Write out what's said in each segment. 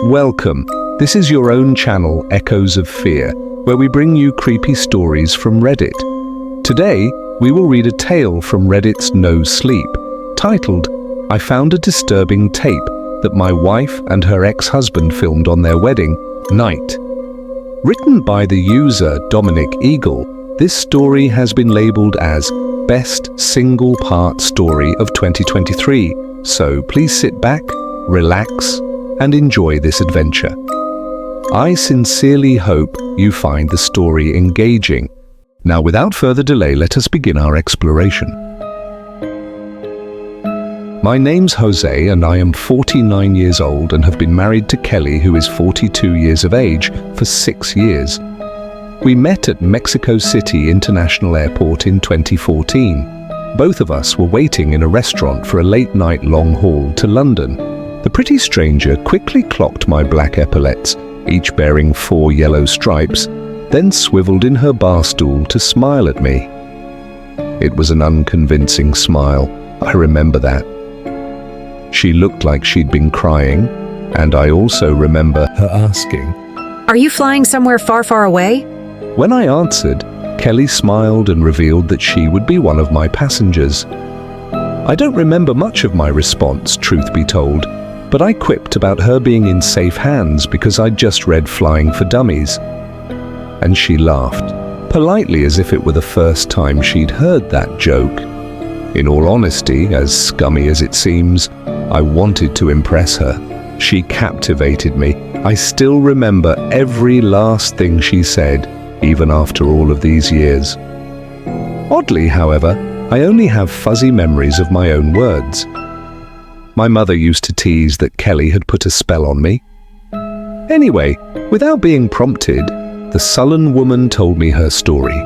Welcome. This is your own channel, Echoes of Fear, where we bring you creepy stories from Reddit. Today, we will read a tale from Reddit's NoSleep, titled, I found a disturbing tape that my wife and her ex-husband filmed on their wedding night. Written by the user Dominic Eagle, this story has been labeled as Best Single Part Story of 2023, so please sit back, relax, and enjoy this adventure. I sincerely hope you find the story engaging. Now, without further delay, let us begin our exploration. My name's José and I am 49 years old and have been married to Kelly, who is 42 years of age, for 6 years. We met at Mexico City International Airport in 2014. Both of us were waiting in a restaurant for a late-night long haul to London. The pretty stranger quickly clocked my black epaulets, each bearing 4 yellow stripes, then swiveled in her bar stool to smile at me. It was an unconvincing smile, I remember that. She looked like she'd been crying, and I also remember her asking, "Are you flying somewhere far, far away?" When I answered, Kelly smiled and revealed that she would be one of my passengers. I don't remember much of my response, truth be told, but I quipped about her being in safe hands because I'd just read Flying for Dummies. And she laughed, politely as if it were the first time she'd heard that joke. In all honesty, as scummy as it seems, I wanted to impress her. She captivated me. I still remember every last thing she said, even after all of these years. Oddly, however, I only have fuzzy memories of my own words. My mother used to tease that Kelly had put a spell on me. Anyway, without being prompted, the sullen woman told me her story.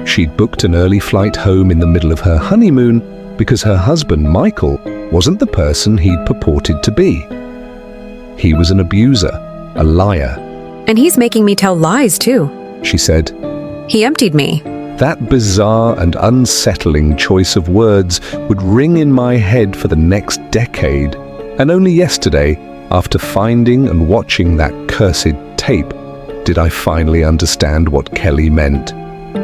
She'd booked an early flight home in the middle of her honeymoon because her husband, Michael, wasn't the person he'd purported to be. He was an abuser, a liar. And he's making me tell lies too, she said. He emptied me. That bizarre and unsettling choice of words would ring in my head for the next decade. And only yesterday, after finding and watching that cursed tape, did I finally understand what Kelly meant.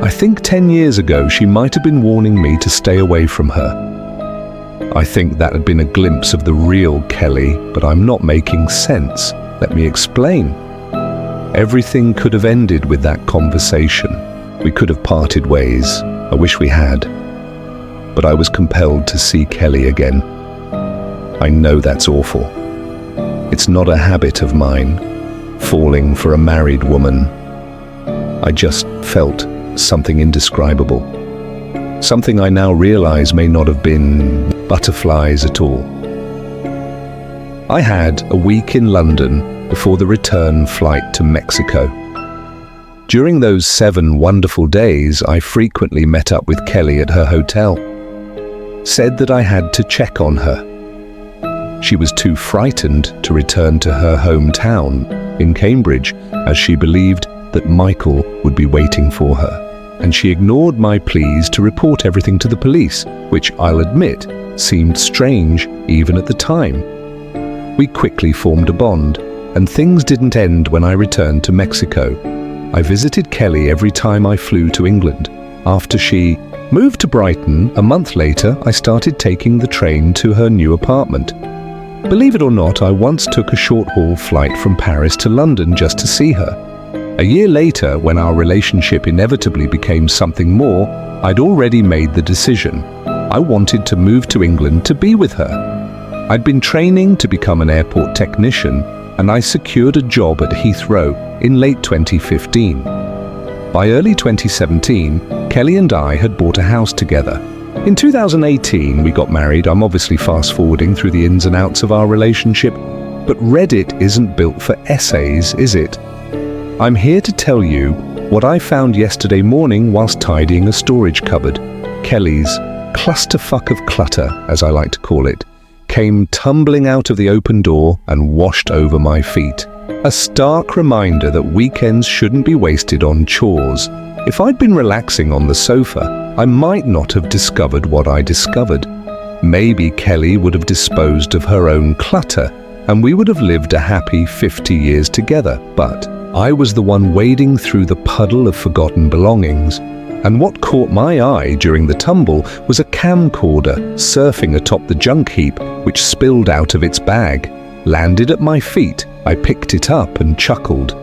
I think 10 years ago she might have been warning me to stay away from her. I think that had been a glimpse of the real Kelly, but I'm not making sense. Let me explain. Everything could have ended with that conversation. We could have parted ways. I wish we had. But I was compelled to see Kelly again. I know that's awful. It's not a habit of mine, falling for a married woman. I just felt something indescribable. Something I now realize may not have been butterflies at all. I had a week in London before the return flight to Mexico. During those 7 wonderful days, I frequently met up with Kelly at her hotel. Said that I had to check on her. She was too frightened to return to her hometown in Cambridge, as she believed that Michael would be waiting for her. And she ignored my pleas to report everything to the police, which I'll admit seemed strange even at the time. We quickly formed a bond, and things didn't end when I returned to Mexico. I visited Kelly every time I flew to England. After she moved to Brighton, a month later, I started taking the train to her new apartment. Believe it or not, I once took a short-haul flight from Paris to London just to see her. A year later, when our relationship inevitably became something more, I'd already made the decision. I wanted to move to England to be with her. I'd been training to become an airport technician, and I secured a job at Heathrow in late 2015. By early 2017, Kelly and I had bought a house together. In 2018, we got married. I'm obviously fast-forwarding through the ins and outs of our relationship, but Reddit isn't built for essays, is it? I'm here to tell you what I found yesterday morning whilst tidying a storage cupboard. Kelly's clusterfuck of clutter, as I like to call it, came tumbling out of the open door and washed over my feet. A stark reminder that weekends shouldn't be wasted on chores. If I'd been relaxing on the sofa, I might not have discovered what I discovered. Maybe Kelly would have disposed of her own clutter and we would have lived a happy 50 years together, but I was the one wading through the puddle of forgotten belongings, and what caught my eye during the tumble was a camcorder surfing atop the junk heap which spilled out of its bag, landed at my feet. I picked it up and chuckled.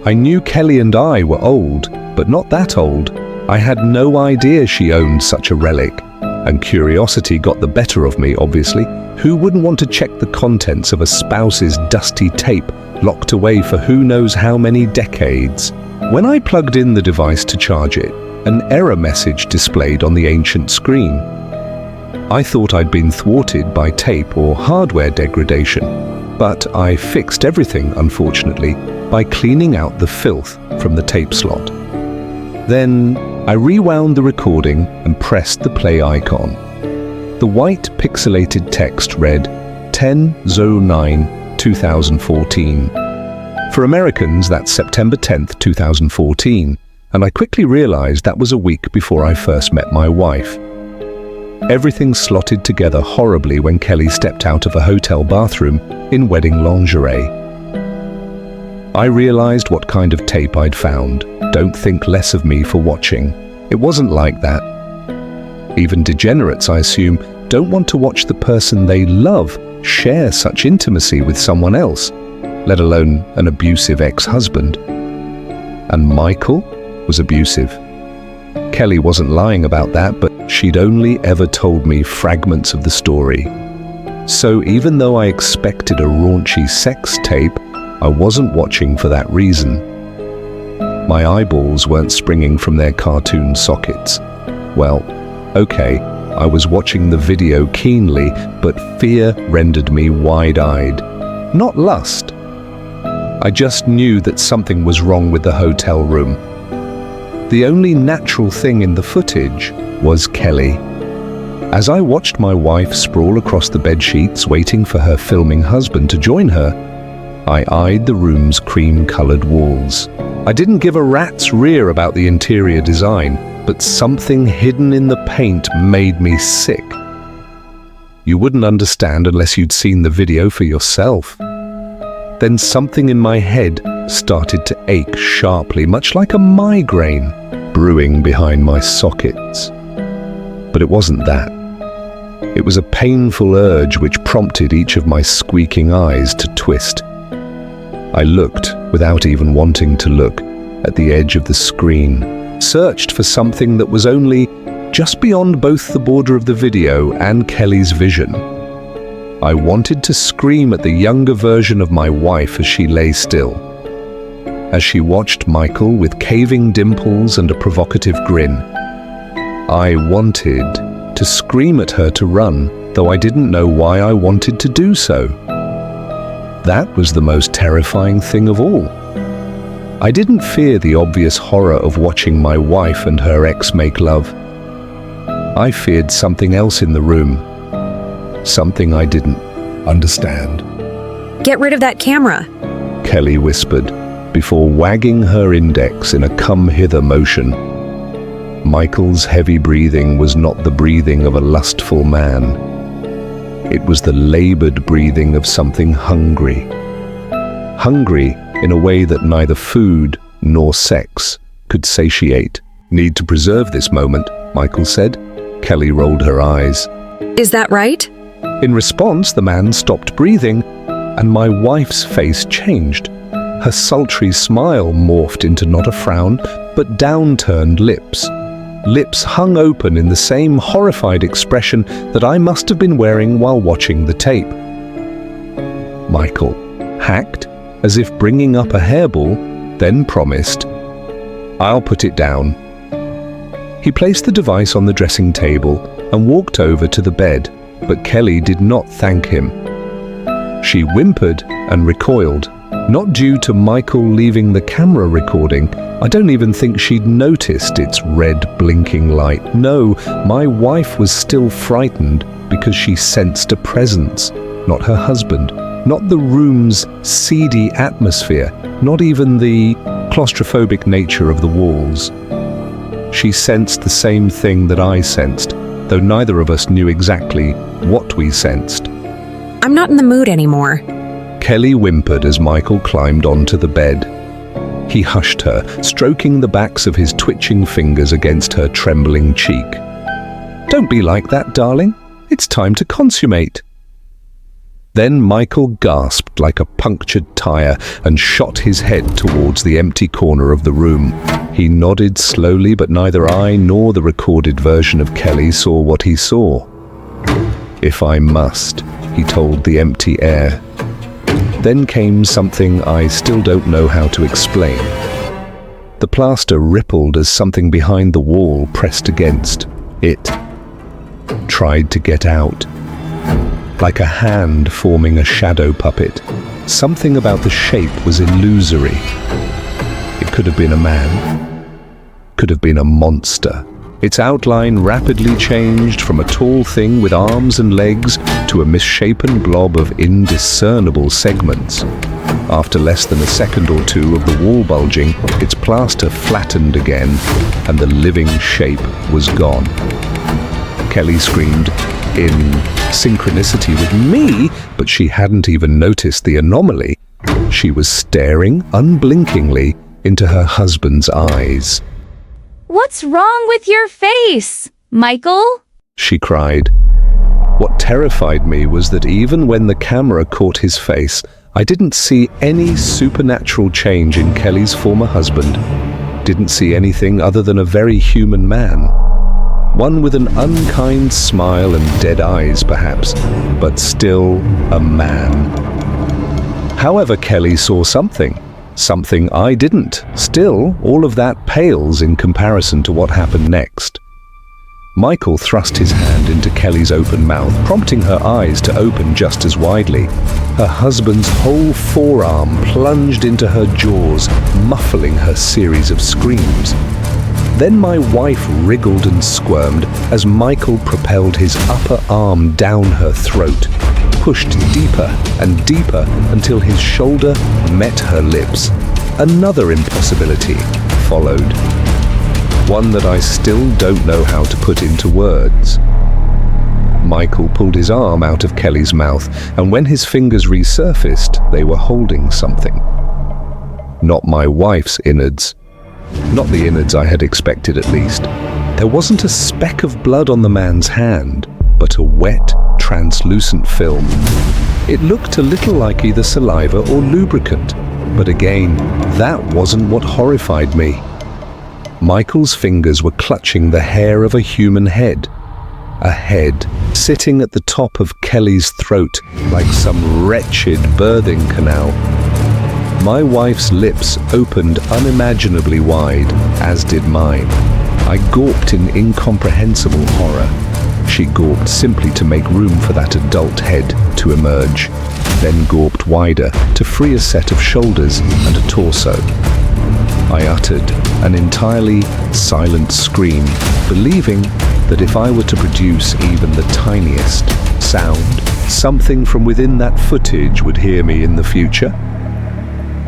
I knew Kelly and I were old, but not that old. I had no idea she owned such a relic, and curiosity got the better of me, obviously. Who wouldn't want to check the contents of a spouse's dusty tape locked away for who knows how many decades? When I plugged in the device to charge it, an error message displayed on the ancient screen. I thought I'd been thwarted by tape or hardware degradation, but I fixed everything, unfortunately, by cleaning out the filth from the tape slot. Then I rewound the recording and pressed the play icon. The white pixelated text read 10/09/2014. For Americans, that's September 10th, 2014, and I quickly realized that was a week before I first met my wife. Everything slotted together horribly when Kelly stepped out of a hotel bathroom in wedding lingerie. I realized what kind of tape I'd found. Don't think less of me for watching. It wasn't like that. Even degenerates, I assume, don't want to watch the person they love share such intimacy with someone else, let alone an abusive ex-husband. And Michael was abusive. Kelly wasn't lying about that, but she'd only ever told me fragments of the story. So even though I expected a raunchy sex tape, I wasn't watching for that reason. My eyeballs weren't springing from their cartoon sockets. Well, okay, I was watching the video keenly, but fear rendered me wide-eyed. Not lust. I just knew that something was wrong with the hotel room. The only natural thing in the footage was Kelly. As I watched my wife sprawl across the bedsheets waiting for her filming husband to join her, I eyed the room's cream-colored walls. I didn't give a rat's rear about the interior design, but something hidden in the paint made me sick. You wouldn't understand unless you'd seen the video for yourself. Then something in my head started to ache sharply, much like a migraine brewing behind my sockets. But it wasn't that. It was a painful urge which prompted each of my squeaking eyes to twist. I looked, without even wanting to look, at the edge of the screen, searched for something that was only just beyond both the border of the video and Kelly's vision. I wanted to scream at the younger version of my wife as she lay still. As she watched Michael with caving dimples and a provocative grin, I wanted to scream at her to run, though I didn't know why I wanted to do so. That was the most terrifying thing of all. I didn't fear the obvious horror of watching my wife and her ex make love. I feared something else in the room. Something I didn't understand. Get rid of that camera. Kelly whispered, before wagging her index in a come-hither motion. Michael's heavy breathing was not the breathing of a lustful man. It was the labored breathing of something hungry. Hungry in a way that neither food nor sex could satiate. Need to preserve this moment, Michael said. Kelly rolled her eyes. Is that right? In response, the man stopped breathing, and my wife's face changed. Her sultry smile morphed into not a frown, but downturned lips. Lips hung open in the same horrified expression that I must have been wearing while watching the tape. Michael hacked, as if bringing up a hairball, then promised, "I'll put it down." He placed the device on the dressing table and walked over to the bed, but Kelly did not thank him. She whimpered and recoiled, not due to Michael leaving the camera recording. I don't even think she'd noticed its red blinking light. No, my wife was still frightened because she sensed a presence, not her husband, not the room's seedy atmosphere, not even the claustrophobic nature of the walls. She sensed the same thing that I sensed, though neither of us knew exactly what we sensed. I'm not in the mood anymore. Kelly whimpered as Michael climbed onto the bed. He hushed her, stroking the backs of his twitching fingers against her trembling cheek. "Don't be like that, darling. It's time to consummate." Then Michael gasped like a punctured tire and shot his head towards the empty corner of the room. He nodded slowly, but neither I nor the recorded version of Kelly saw what he saw. "If I must," he told the empty air. Then came something I still don't know how to explain. The plaster rippled as something behind the wall pressed against it. Tried to get out. Like a hand forming a shadow puppet. Something about the shape was illusory. It could have been a man. Could have been a monster. Its outline rapidly changed from a tall thing with arms and legs to a misshapen blob of indiscernible segments. After less than a second or two of the wall bulging, its plaster flattened again, and the living shape was gone. Kelly screamed, in synchronicity with me, but she hadn't even noticed the anomaly. She was staring unblinkingly into her husband's eyes. "What's wrong with your face, Michael?" she cried. What terrified me was that even when the camera caught his face, I didn't see any supernatural change in Kelly's former husband. Didn't see anything other than a very human man. One with an unkind smile and dead eyes, perhaps, but still a man. However, Kelly saw something I didn't. Still, all of that pales in comparison to what happened next. Michael thrust his hand into Kelly's open mouth, prompting her eyes to open just as widely. Her husband's whole forearm plunged into her jaws, muffling her series of screams. Then my wife wriggled and squirmed as Michael propelled his upper arm down her throat, pushed deeper and deeper until his shoulder met her lips. Another impossibility followed. One that I still don't know how to put into words. Michael pulled his arm out of Kelly's mouth, and when his fingers resurfaced, they were holding something. Not my wife's innards. Not the innards I had expected, at least. There wasn't a speck of blood on the man's hand, but a wet, translucent film. It looked a little like either saliva or lubricant, but again, that wasn't what horrified me. Michael's fingers were clutching the hair of a human head. A head sitting at the top of Kelly's throat like some wretched birthing canal. My wife's lips opened unimaginably wide, as did mine. I gawped in incomprehensible horror. She gawped simply to make room for that adult head to emerge, then gawped wider to free a set of shoulders and a torso. I uttered an entirely silent scream, believing that if I were to produce even the tiniest sound, something from within that footage would hear me in the future.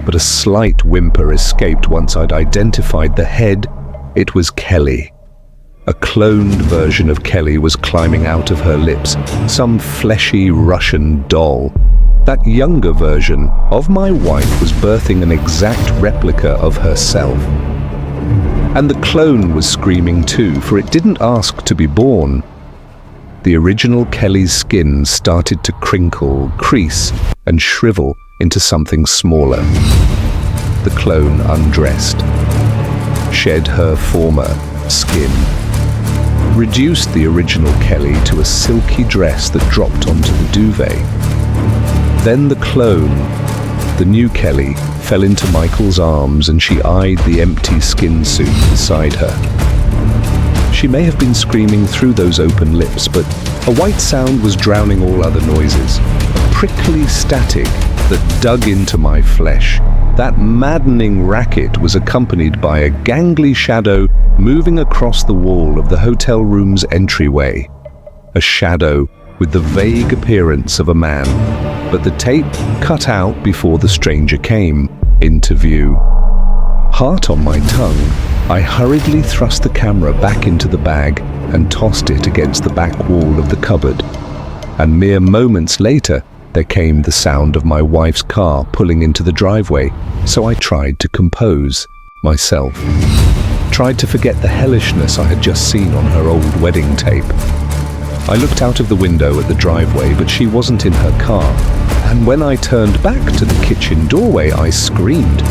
But a slight whimper escaped once I'd identified the head. It was Kelly. A cloned version of Kelly was climbing out of her lips, some fleshy Russian doll. That younger version of my wife was birthing an exact replica of herself. And the clone was screaming too, for it didn't ask to be born. The original Kelly's skin started to crinkle, crease, and shrivel into something smaller. The clone undressed, shed her former skin, reduced the original Kelly to a silky dress that dropped onto the duvet. Then the clone, the new Kelly, fell into Michael's arms and she eyed the empty skin suit beside her. She may have been screaming through those open lips, but a white sound was drowning all other noises, a prickly static that dug into my flesh. That maddening racket was accompanied by a gangly shadow moving across the wall of the hotel room's entryway. A shadow with the vague appearance of a man, but the tape cut out before the stranger came into view. Heart on my tongue, I hurriedly thrust the camera back into the bag and tossed it against the back wall of the cupboard. And mere moments later, there came the sound of my wife's car pulling into the driveway, so I tried to compose myself. Tried to forget the hellishness I had just seen on her old wedding tape. I looked out of the window at the driveway, but she wasn't in her car, and when I turned back to the kitchen doorway, I screamed.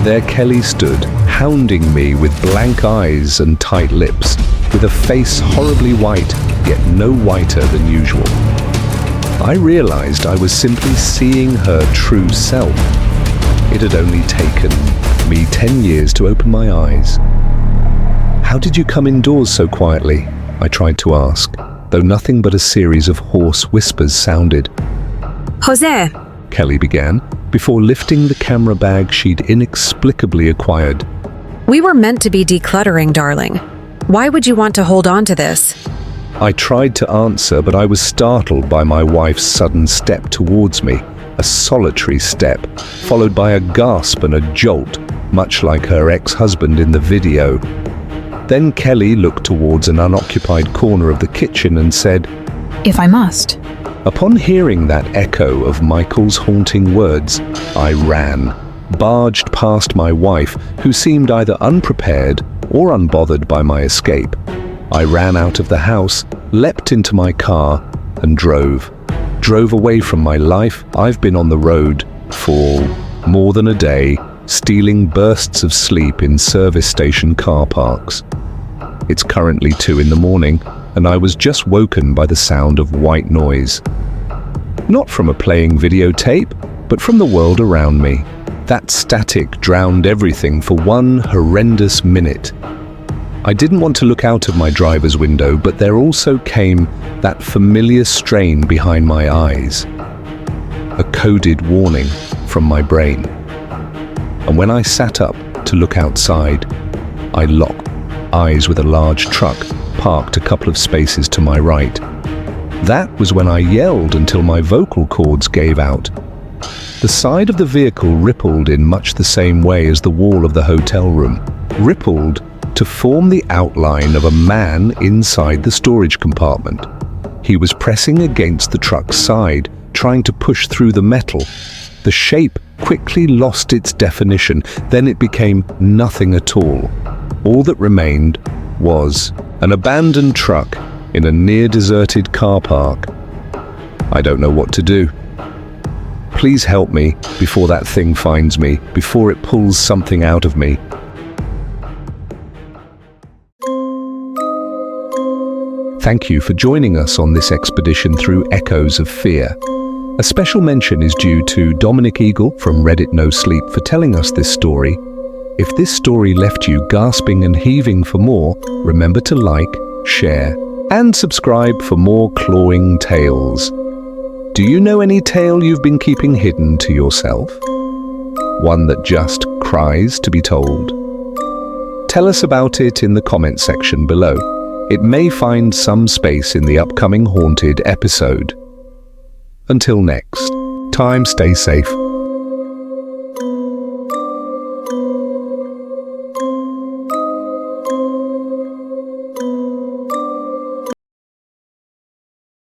There Kelly stood, hounding me with blank eyes and tight lips, with a face horribly white, yet no whiter than usual. I realized I was simply seeing her true self. It had only taken me 10 years to open my eyes. "How did you come indoors so quietly?" I tried to ask, though nothing but a series of hoarse whispers sounded. José, Kelly began, before lifting the camera bag she'd inexplicably acquired. we were meant to be decluttering, darling. Why would you want to hold on to this? I tried to answer, but I was startled by my wife's sudden step towards me, a solitary step, followed by a gasp and a jolt, much like her ex-husband in the video. Then Kelly looked towards an unoccupied corner of the kitchen and said, "If I must." Upon hearing that echo of Michael's haunting words, I ran, barged past my wife, who seemed either unprepared or unbothered by my escape. I ran out of the house, leapt into my car, and drove away from my life. I've been on the road for more than a day, stealing bursts of sleep in service station car parks. It's currently 2 in the morning, and I was just woken by the sound of white noise. Not from a playing videotape, but from the world around me. That static drowned everything for one horrendous minute. I didn't want to look out of my driver's window, but there also came that familiar strain behind my eyes. A coded warning from my brain. And when I sat up to look outside, I locked eyes with a large truck parked a couple of spaces to my right. That was when I yelled until my vocal cords gave out. The side of the vehicle rippled in much the same way as the wall of the hotel room, rippled to form the outline of a man inside the storage compartment. He was pressing against the truck's side, trying to push through the metal. The shape quickly lost its definition, then it became nothing at all. All that remained was an abandoned truck in a near-deserted car park. I don't know what to do. Please help me before that thing finds me, before it pulls something out of me. Thank you for joining us on this expedition through echoes of fear. A special mention is due to Dominic Eagle from Reddit NoSleep for telling us this story. If this story left you gasping and heaving for more, remember to like, share, and subscribe for more clawing tales. Do you know any tale you've been keeping hidden to yourself? One that just cries to be told? Tell us about it in the comment section below. It may find some space in the upcoming haunted episode. Until next time, stay safe.